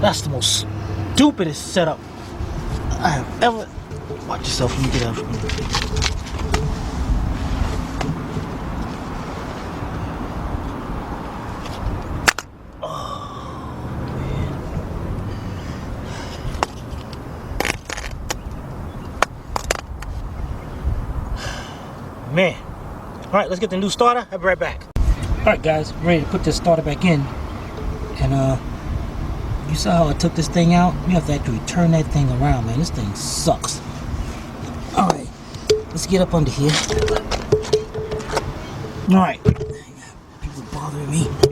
That's the most stupidest setup I have ever. Watch yourself when you get out. Man. Alright, let's get the new starter. I'll be right back. Alright guys, I'm ready to put this starter back in. And you saw how I took this thing out? You have to actually turn that thing around, man. This thing sucks. Alright, let's get up under here. Alright. People bothering me.